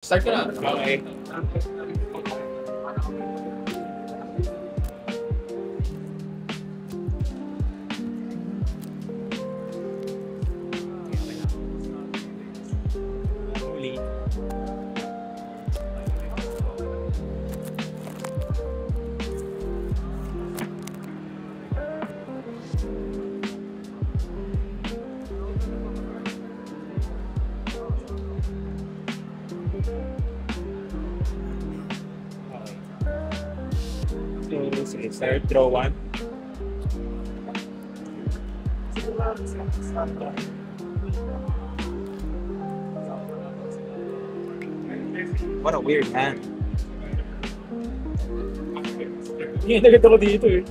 Start ka na. Okay. Huli. So, sige, start. Draw one. What a weird hand. Hindi, nagad ako dito eh.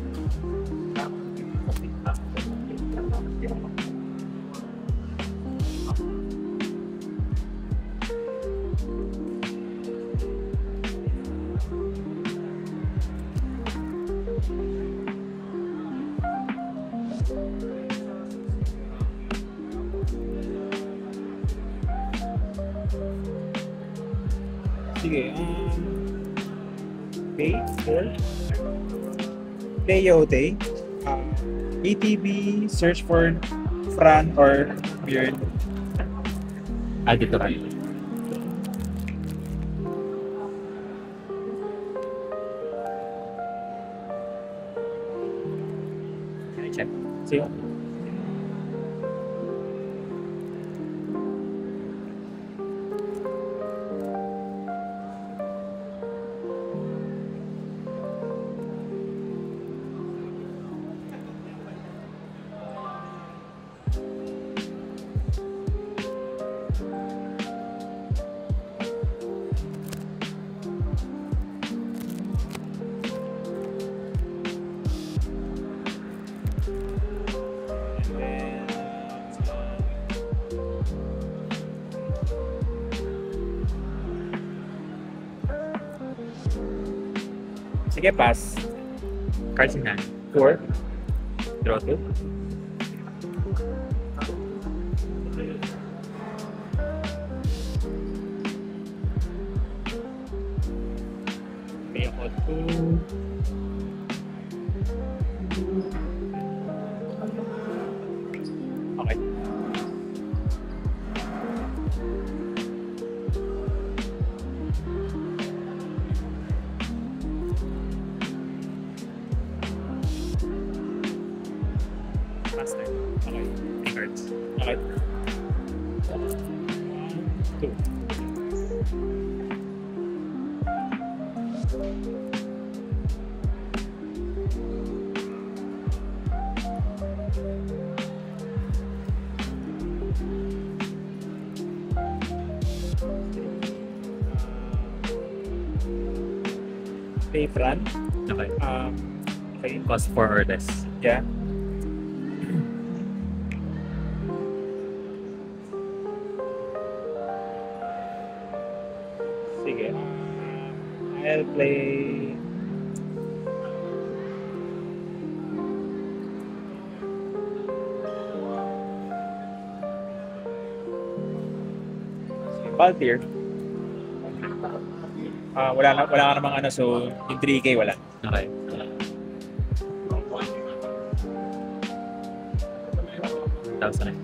Sige, pay for Peyote. ATB, search for Fran or Beard. Dito kayo. Can I check? Sige. Sige, pass. Cards in hand. 4. Draw 2. May ako 2. Okay. Master. Okay. 3 cards. Okay. 2. Pay Fran. Okay. Okay. Cost 4 or less. Yeah. Sige. I'll play Valtier. Wala ka namang ano, so yung 3K wala. Okay. Thousand.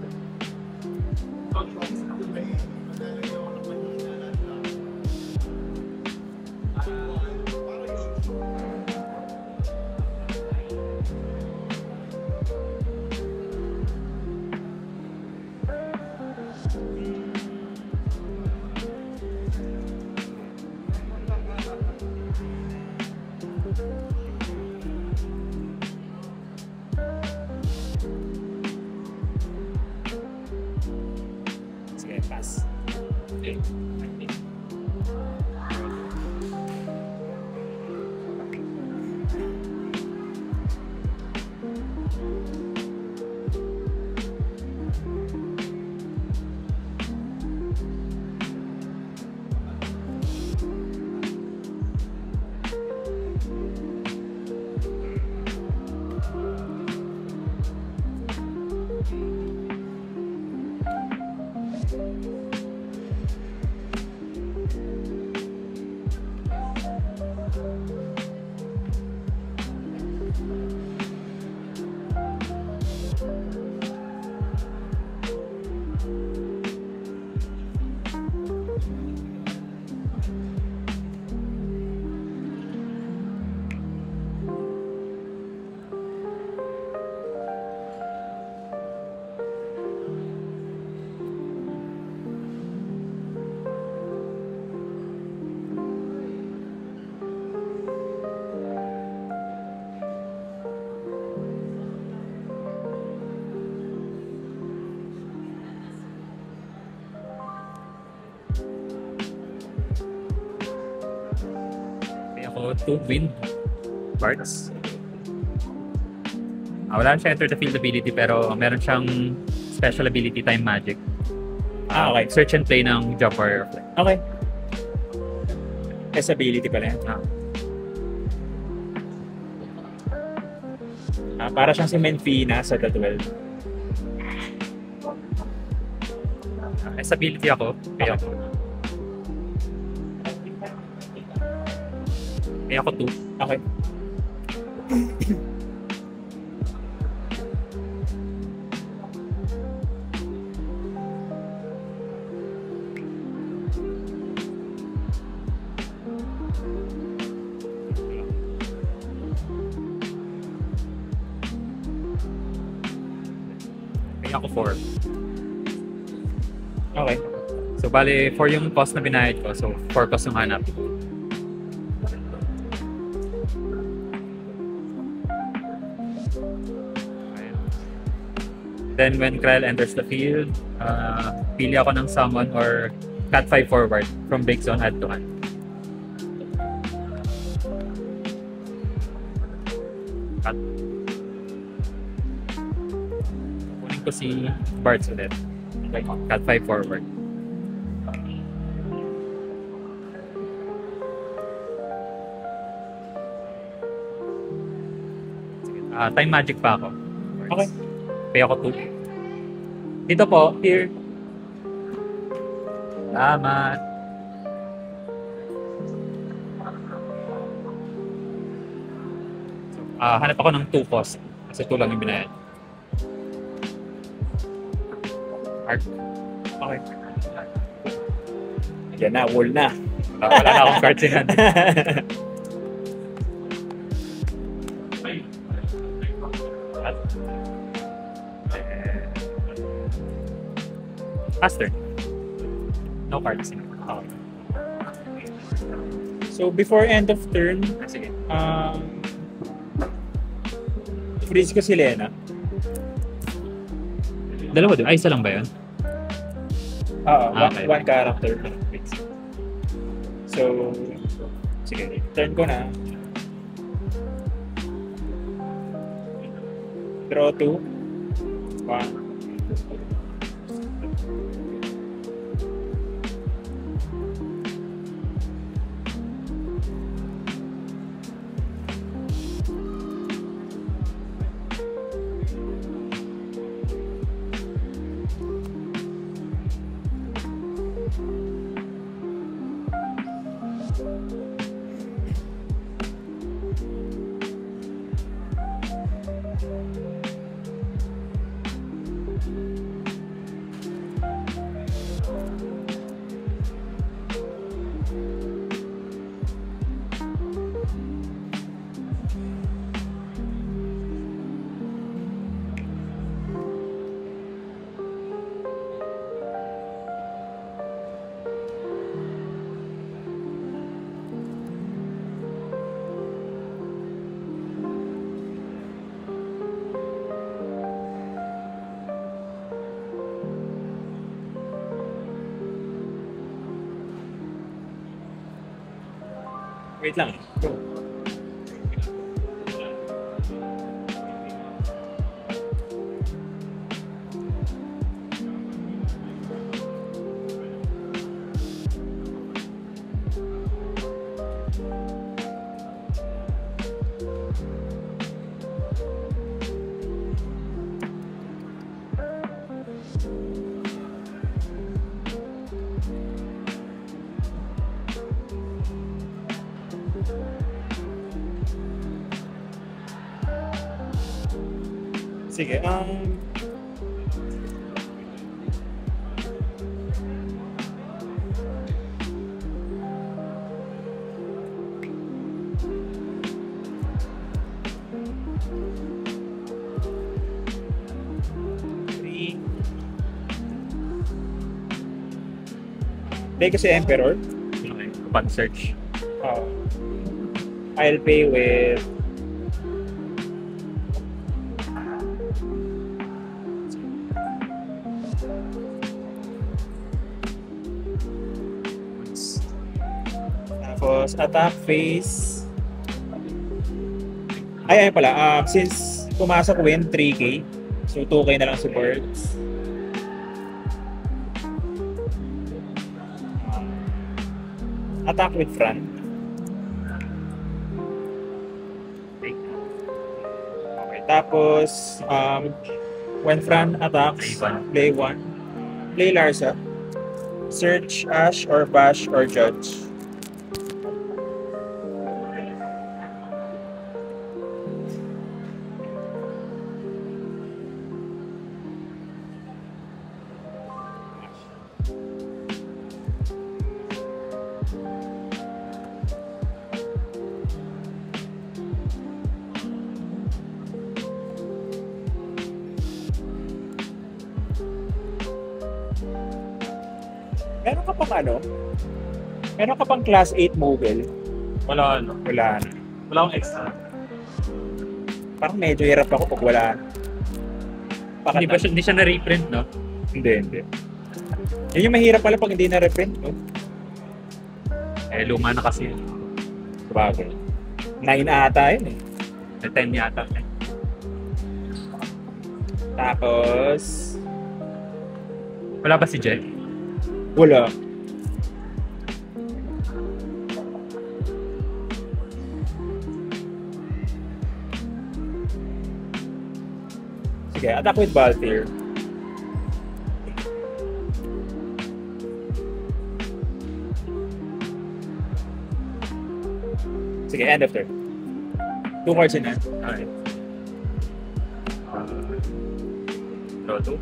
So, 2 wind. Bards. Wala siya enter the field ability pero meron siyang special ability, time magic. Okay. Search and play ng Jump Warrior Flight. Okay. Ability pala yan. Para siyang si Menfina sa The 12. Ability ako. Kaya ako. Kaya ako 2. Okay. Kaya ako 4. Okay. So, bali, 4 yung cost na binayad ko. So, 4 cost yung hanap. Then, when Krell enters the field, pili ako ng summon or cat 5 forward from break zone, add to hand. Cut. Kunin ko si Bards ulit. Okay, cat 5 forward. Time magic pa ako. Okay. Kaya ako 2. Dito po, here. Salamat. Hanap ako ng 2 cost. Kasi 2 lang yung binayad. Art. Okay. Yan na, wall na. Wala na akong cards in hand. Faster. No cards in hand. Okay. So, before end of turn, Sige. freeze ko si Lena. Dalawa din. Ay, isa lang ba yun? Oo, Okay. one character. So, sige, turn ko na. Draw 2. 1. Wait lang. Go. Sige, three. Hindi kasi Emperor. Okay. Upon search. I'll pay with tapos attack phase Ay pala, since pumasok win, 3K. So 2K na lang si Birds. Attack with front. Okay, tapos, when front attacks, play 1. Play Larsa. Search, Ash, or Bash, or Judge. Meron ka pang ano? Meron ka pang class 8 mobile? Wala ano. Wala na. Wala akong extra. Parang medyo hirap ako pag wala na. Hindi siya na-reprint, no? Hindi. Yun yung mahirap pala pag hindi na-reprint, no? Eh, luma na kasi. Sabagay. 9 ata yun eh. 10 yata. Tapos, Wala ba si Jen? wala. Sige, attack with Baltier. Sige, end of turn. 2 cards in hand. Okay. Draw 2.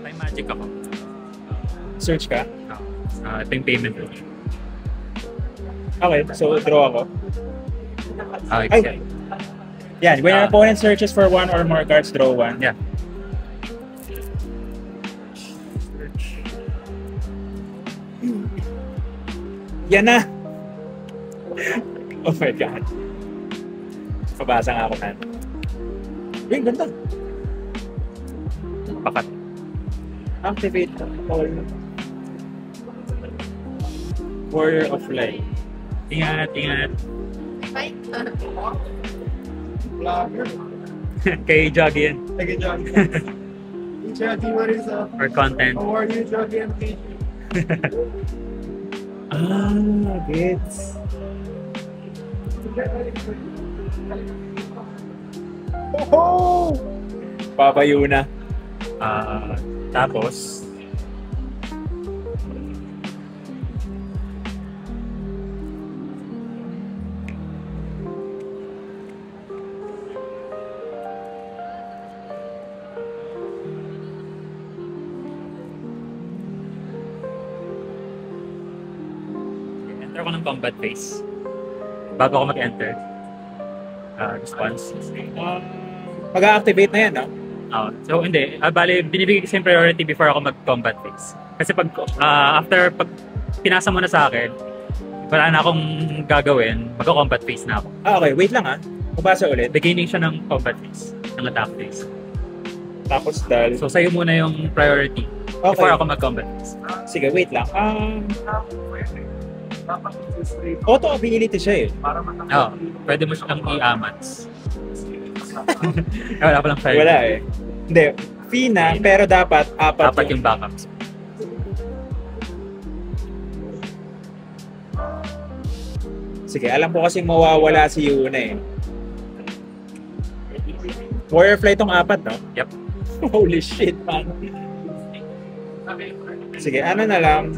Time magic ako. Search ka. Ito yung payment ko. Okay, so draw ako. Okay. Ay! Yan, when your Ah. opponent searches for 1 or more cards, draw 1. Yeah. Yan na! Oh my God. Pabasa nga ako na. Uy, ganda. Pakat. Activate all. Warrior of Light. Ingat. Kay Joggy yan. Sige, John. HRT, what is up? For content. How are you, Joggy and Pete? Gets. Oh! Papayo na. Tapos, enter ko ng combat phase. Bago ako mag-enter. Response. Mag-activate na yan, no? So hindi, bali binibigay ko yung priority before ako mag-combat phase. Kasi pag pag pinasa mo na sa akin, wala na akong gagawin, mag-combat phase na ako. Okay, wait lang ah. Mabasa ulit. Beginning siya ng combat phase, ng attack phase. Tapos dal. So sa'yo muna yung priority before ako mag-combat phase. Sige, wait lang. Auto ability siya eh. Pwede mo siyang i-amats. Wala pa lang fire. Wala eh. Hindi. Fee na, pero dapat Apat yung backups. Sige, alam ko kasing mawawala si Yuna eh. Warrior Fly tong 4, no? Yep. Holy shit, man. Sige, ano na lang.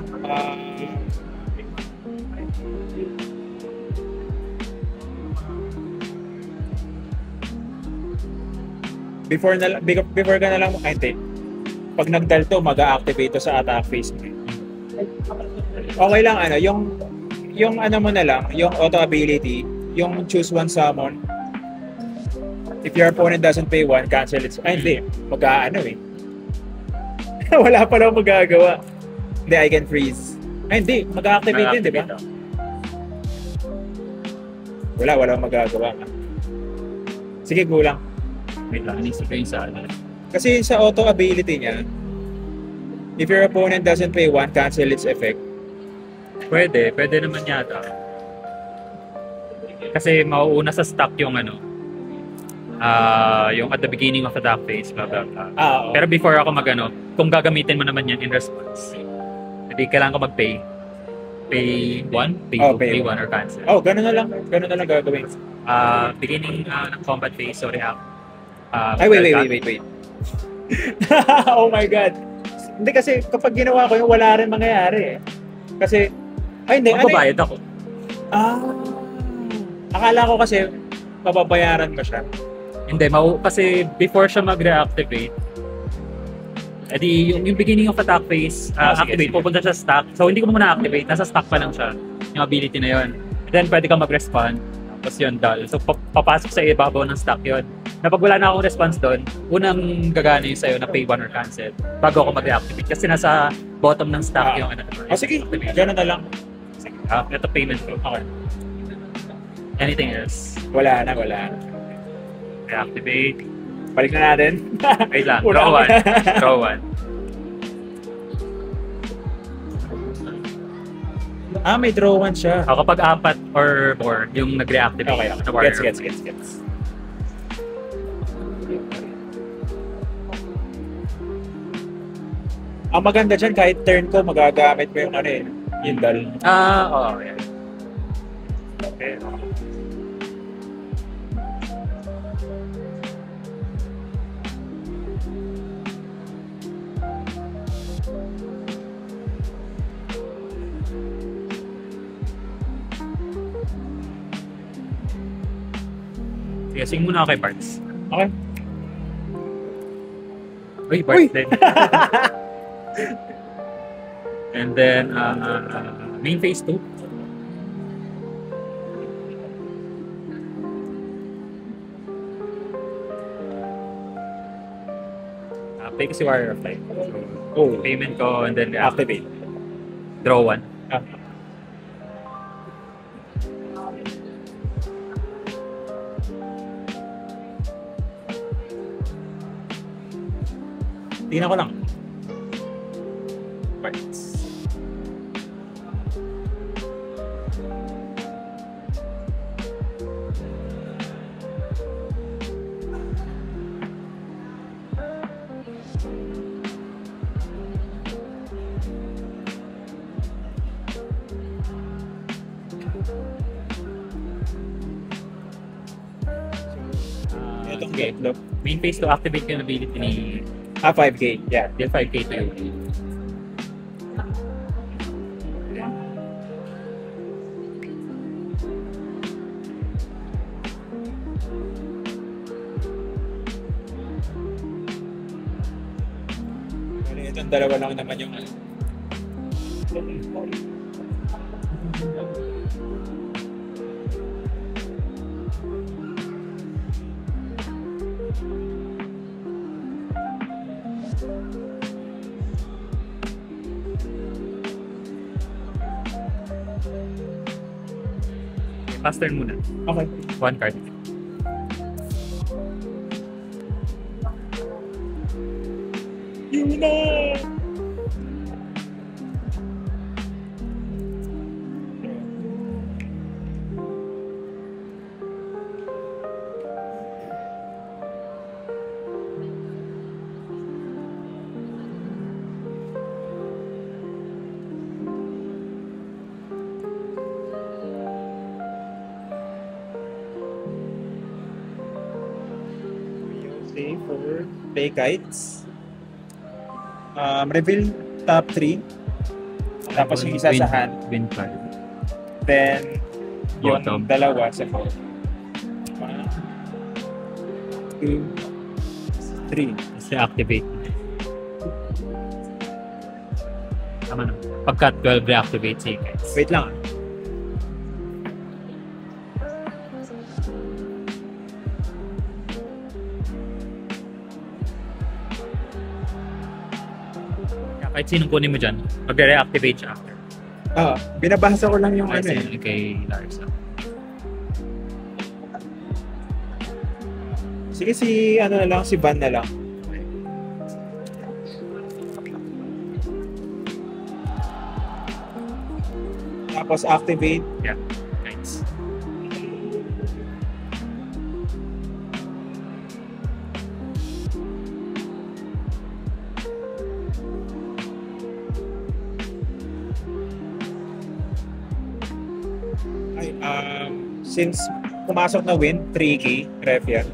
Before ka na lang, ay hindi. Pag nagdal to, mag-a-activate to sa attack phase mo. Okay lang, ano, yung ano mo na lang, yung auto ability, yung choose one summon. If your opponent doesn't pay 1, cancel it. Ay, hindi. Mag-aano eh. Wala pa lang magagawa. Hindi, I can freeze. Ay, hindi. Mag-activate din, di ba? Wala magagawa. Sige, gulang. Wait lang, inisip ko yung sa ano. Kasi sa auto ability niya, if your opponent doesn't pay 1, cancel its effect. Pwede naman yata. Kasi mauuna sa stock yung ano, yung at the beginning of attack phase, blah blah blah. Oo. Pero before ako magano, kung gagamitin mo naman yan in response, hindi kailangan ko mag-pay. Pay 1, pay 2, pay pay 1 or cancel. Oh, ganun na lang. Ganun na lang gagawin. Beginning ng combat phase, so react. Ay, wait. Oh my God. Hindi kasi kapag ginawa ko yun, wala rin mangyayari eh. Kasi, ay hindi. Magbabayad ako. Akala ko kasi, papabayaran ko siya. Hindi, kasi before siya mag-reactivate, edi yung beginning of attack phase, activate, pupunta siya sa stack. So hindi ko muna activate, nasa stack pa lang siya, yung ability na yun. And then pwede kang mag-respond, tapos yun, dull. So papasok sa ibabaw ng stack yun. Na pag wala na akong response doon, unang gagana yung sa'yo na pay 1 or cancel bago ako mag-reactivate. Kasi nasa bottom ng stack yung ano. Sige, gano'n na lang. Sige, ito payment ko. Okay. Anything else? Wala na. Reactivate. Balik na natin. Wait lang. Wala Draw na. 1. Draw 1. May draw 1 siya. Kapag 4 or more yung nag-reactivate. Okay. na warrior. Gets. Ang maganda dyan, kahit turn ko, magagamit ko yung ano eh, yung dal. Oo. Yeah. Okay. Sige, sing muna ako kay Barts. Okay. Uy, Barts din. And then, main phase 2. Pay ko si Warrior of Light. So, payment ko and then Activate. Draw 1. Tingnan ko lang. Parts. Itong Okay. tatlo. Main phase to activate yung ability ni 5K. Yeah. deal 5k to you. Itong dalawa lang naman yung Pass turn muna. Okay. 1 card. Yun na! 4, play kites. Reveal top 3. Tapos yung isa sa hand. Win card. Then, yung Bottom. dalawa sa 4. 1, 2, 3. Kasi activate. Tama na. Pagka 12 reactivate si guys. Wait lang. Kahit sinong kunin mo dyan, mag-reactivate siya after. Binabasa ko lang yung ano Kasi eh. kay Larsa. Sige, si ano na lang, si Van na lang. Tapos activate. Yeah, guys. Ay, since pumasok na win, 3K, ref yan.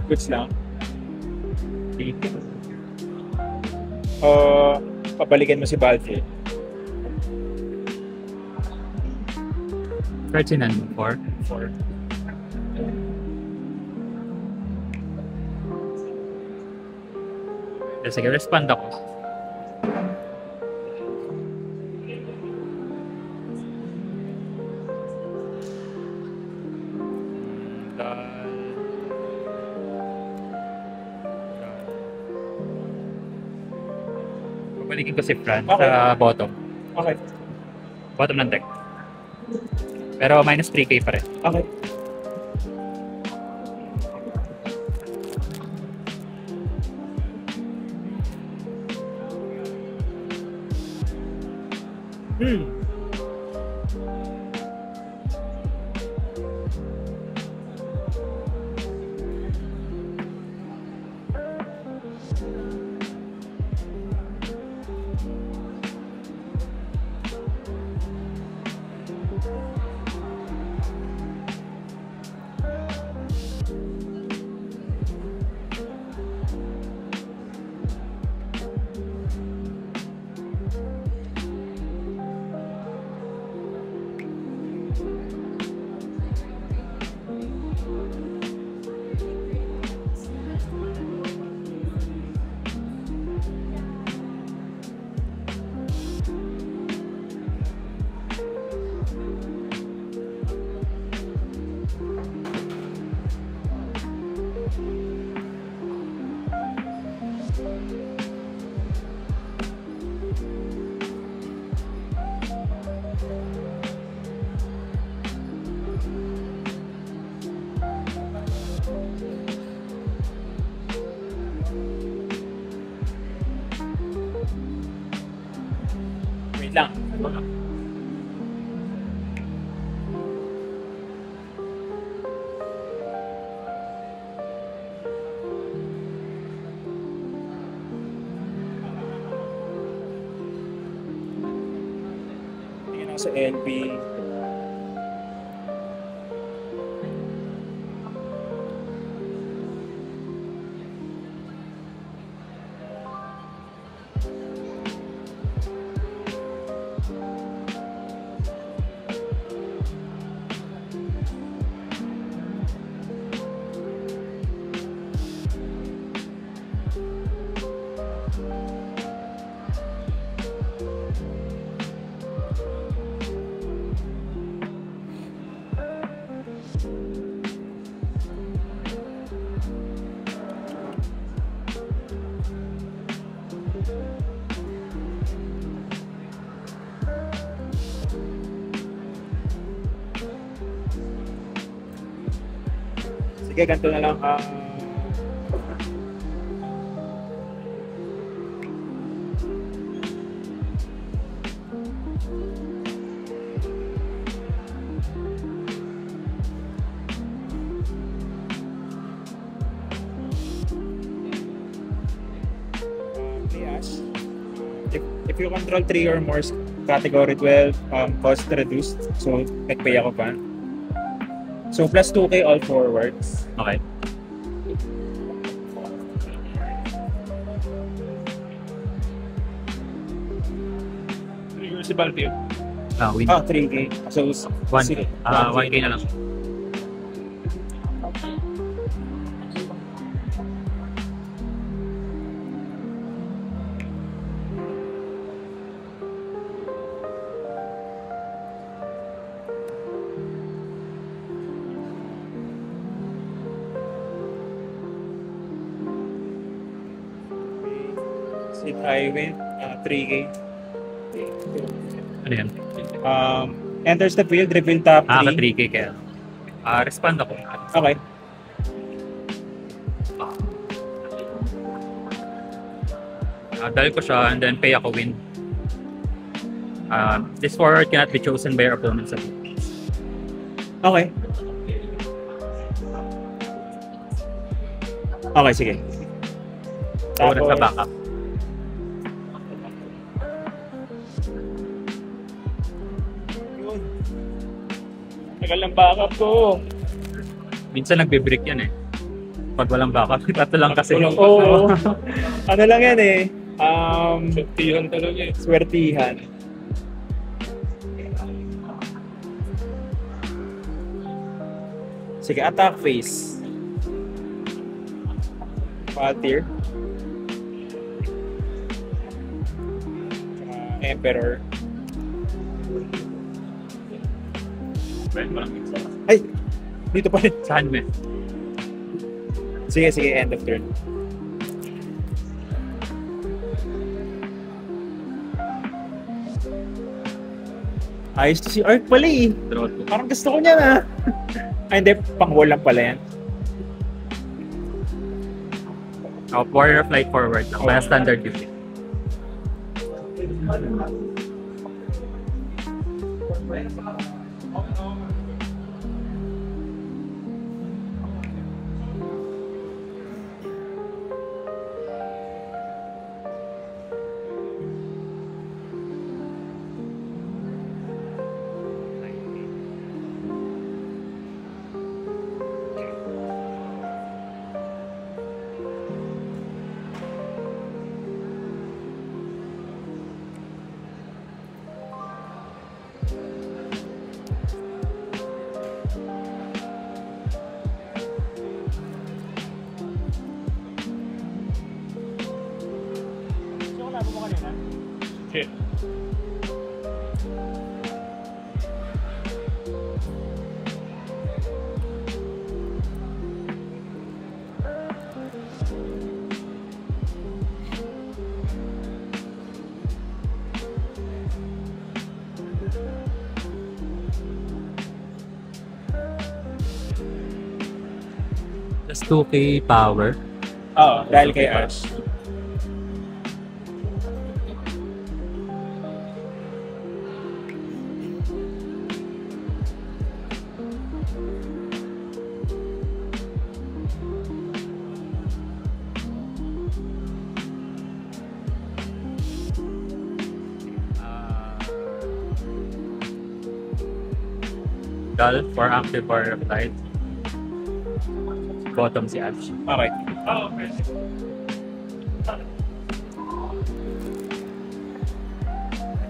Goods lang. O, pabalikan mo si Balfour. Ferdinand, 4. 4. Sige, respond ako. Babalikin ko si Fran Okay. sa bottom. Okay. Bottom ng deck. Pero minus 3k pa rin. Okay. Wait lang. Tingnan ako sa LB. Sige, ganito na lang. Play as. If you control 3 or more category 12, cost reduced. So, nagpay ako pa. So plus 2K all forwards. Okay. Reversible view. Win. 3K. So 1K. 1K na lang. Sit I win 3K. Ano yan? Enters the field, reveal top 3. Ka 3K kaya. Respond ako. Okay. Dahil ko siya and then pay ako win. This forward cannot be chosen by your opponent sa field. Okay. Okay, sige. So, sa backup. Yun. Tagal ng backup ko. Minsan nagbe-break yan eh. Pag walang backup, ito lang kasi. Oo. Ano lang yan eh. Swertihan talaga eh. Swertihan. Sige, attack phase. Fatir. Emperor. Ay! Dito pa rin. Saan mo? Sige, sige. End of turn. Ayos to si Ark pala eh. Draw to. Parang gusto ko niya na. Ay, hindi. Pang-wall lang pala yan. Warrior flight forward lang. Kaya standard yun. Okay. Just 2K power. Oo, dahil kay Ash. Dull for active warrior flight. Bottom si Ash. Okay. Oh, okay.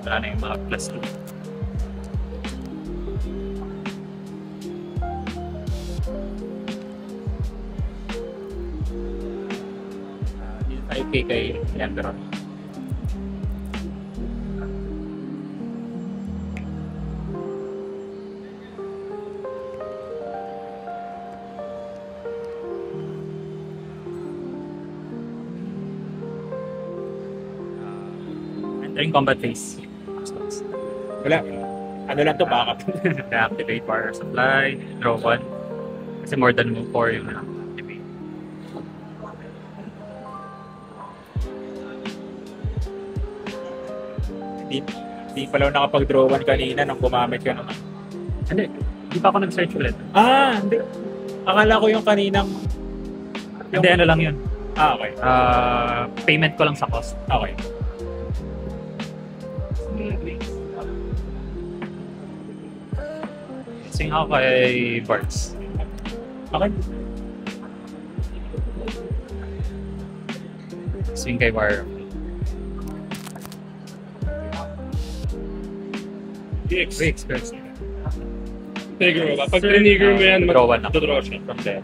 Wala na yung mga plus 2. Yung 5K kay Emperor. Entering combat phase. Wala. Ano lang to, backup. Reactivate power supply, draw 1. Kasi more than 4 yung activate. Hindi pala ako nakapag-draw one kanina nung gumamit ka naman. Hindi, hindi pa ako nag-search ulit. Hindi. Akala ko yung kaninang... Hindi, ano lang yun. Okay. Payment ko lang sa cost. Okay. Swing ako kay Barts. Okay. Swing kay Bar. EX. Wait, experience. Trigger mo ba? Pag trigger mo yan, Draw one ako. mag-draw siya from there.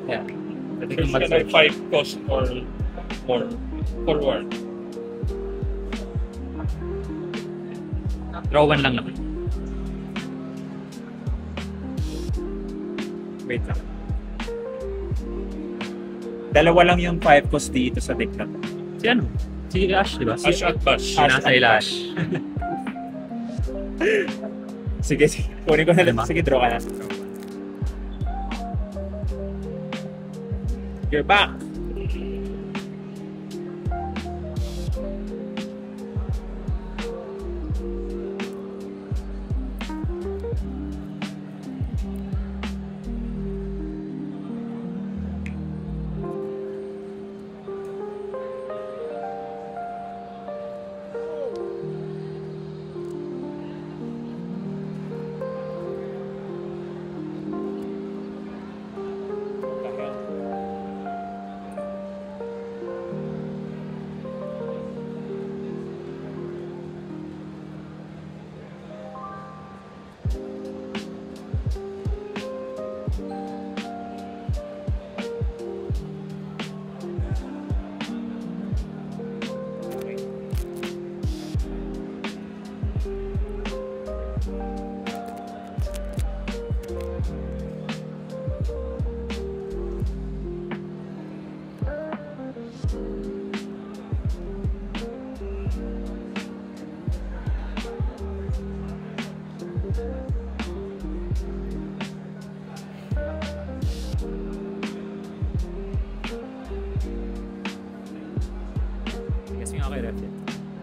Yeah. Pwede First kong ka ng 5 cost or more. Forward. Draw one lang naman. Wait lang. Dalawa lang yung 5 cost dito sa deck na to. Si ano? Si Ash, di ba? Ash at bash. Ash. Nasa Ilash. Sige, sige. Kunin ko na lang. Lima. Sige, draw ka na. You're back! Swing ako kay Ref.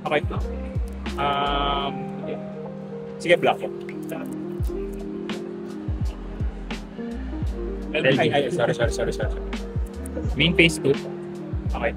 Okay. Sige, block ko. Ay, sorry. Main phase 2. Okay.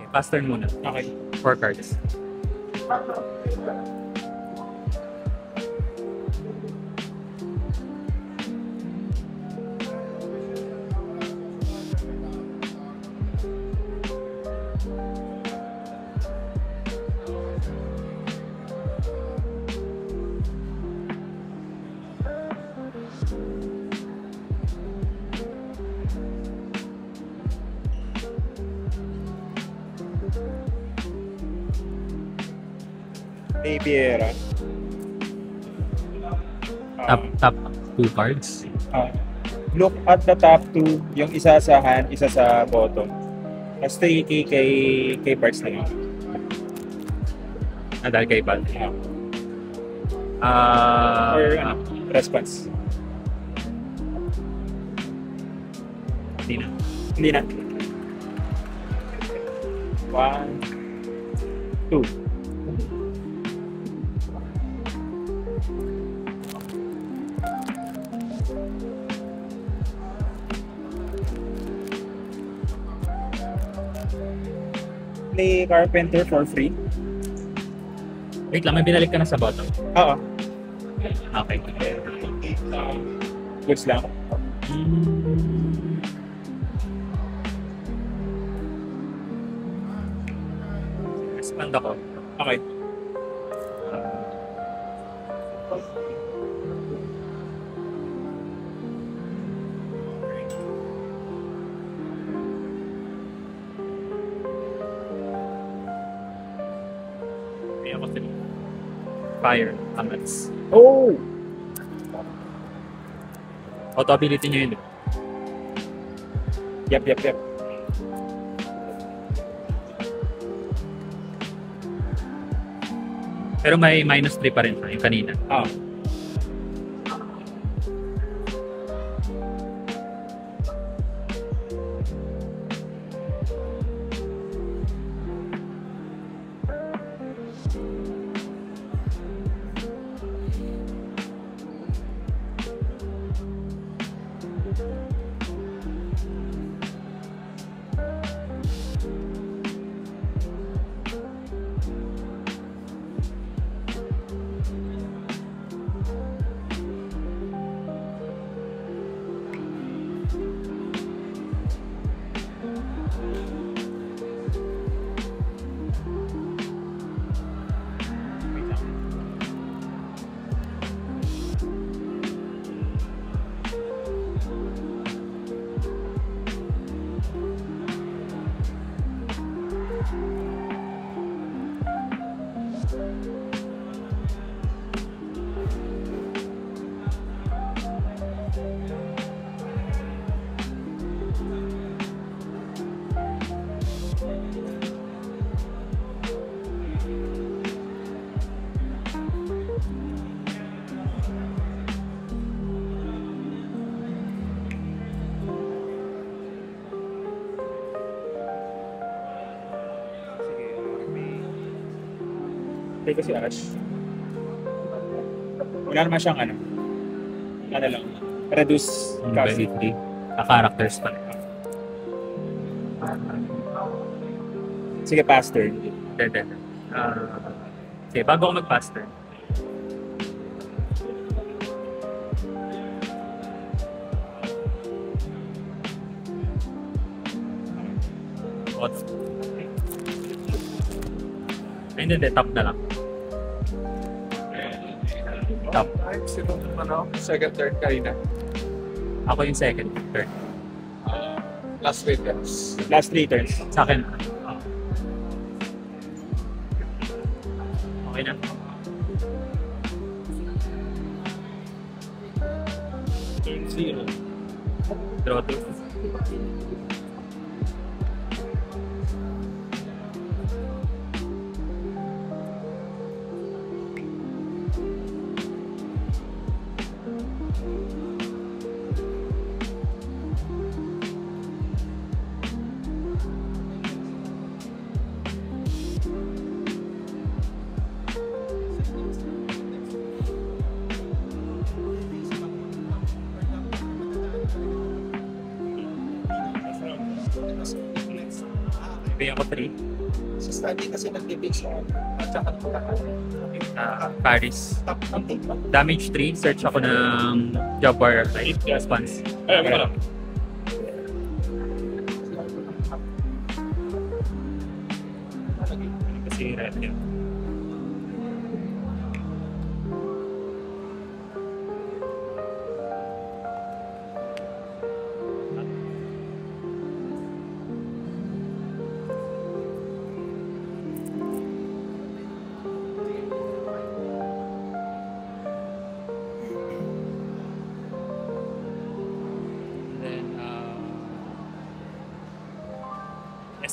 Pass turn muna. Okay. 4 cards. Naviera. Top 2 cards. Look at the top 2, yung isa sa hand, isa sa bottom. Mas 3K kay Parts na yun. Dahil kay Bal. Or response. Hindi na. Hindi na. 1, 2. Play Carpenter for free. Wait lang, may binalik ka na sa bottom. Oo. Okay. Goods lang. Expand ako. Okay. ako sa fire, amats. Oh! Auto ability niya yun. Yep. Pero may -3 pa rin yung kanina. Ah. Take ko si Ash. Wala naman siyang ano lang, reduce cast. Ability. Characters pa rin. Sige, pass turn. Dede. Sige, bago ako mag-pass turn. Hindi, top na lang. Top. Sino second, third kanina? Ako yung second, third. Last week, yes. Last 3 turns. Sa akin. Okay na. Turn 0. Draw 2. Pay ako 3. Sa study kasi nag-debate siya. At saka Paris. top ng take ba? Damage 3. Search ako ng job bar response. Ay, wala lang. Kasi red yun.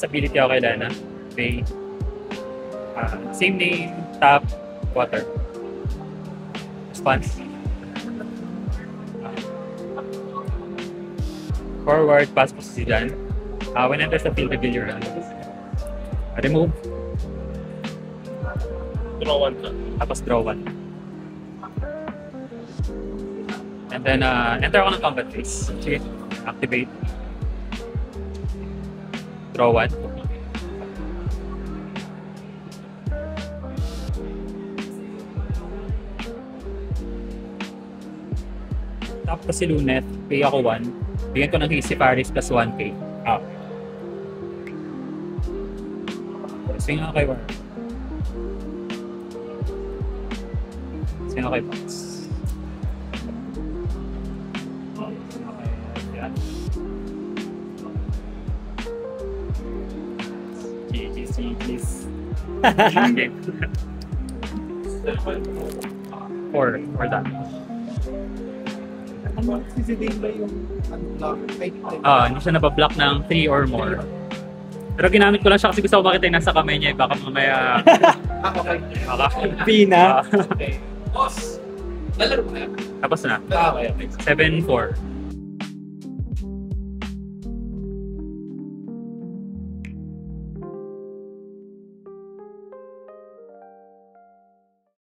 Ability ako kay Lana. Pay. Same name, tap, water. Response. Forward, pass po si Jan. When enters the field, reveal your hand. Remove. Draw 1 ka. Tapos draw 1. And then, enter ako ng combat phase. Sige, activate. Draw 1. Tap ko si Lunet, pay ako 1. Bigyan ko ng case si Paris plus 1k. Swing ako kay War. Swing ako kay Box. Yan. GG's. 4 for that. Ano, sisidig ba yung unblock? Hindi siya nabablock ng 3 or more. Pero ginamit ko lang siya kasi gusto ko makita yung nasa kamay niya. Baka mamaya... Okay. Pina. Okay. Boss, lalaro mo na. Tapos na. Okay. 7-4.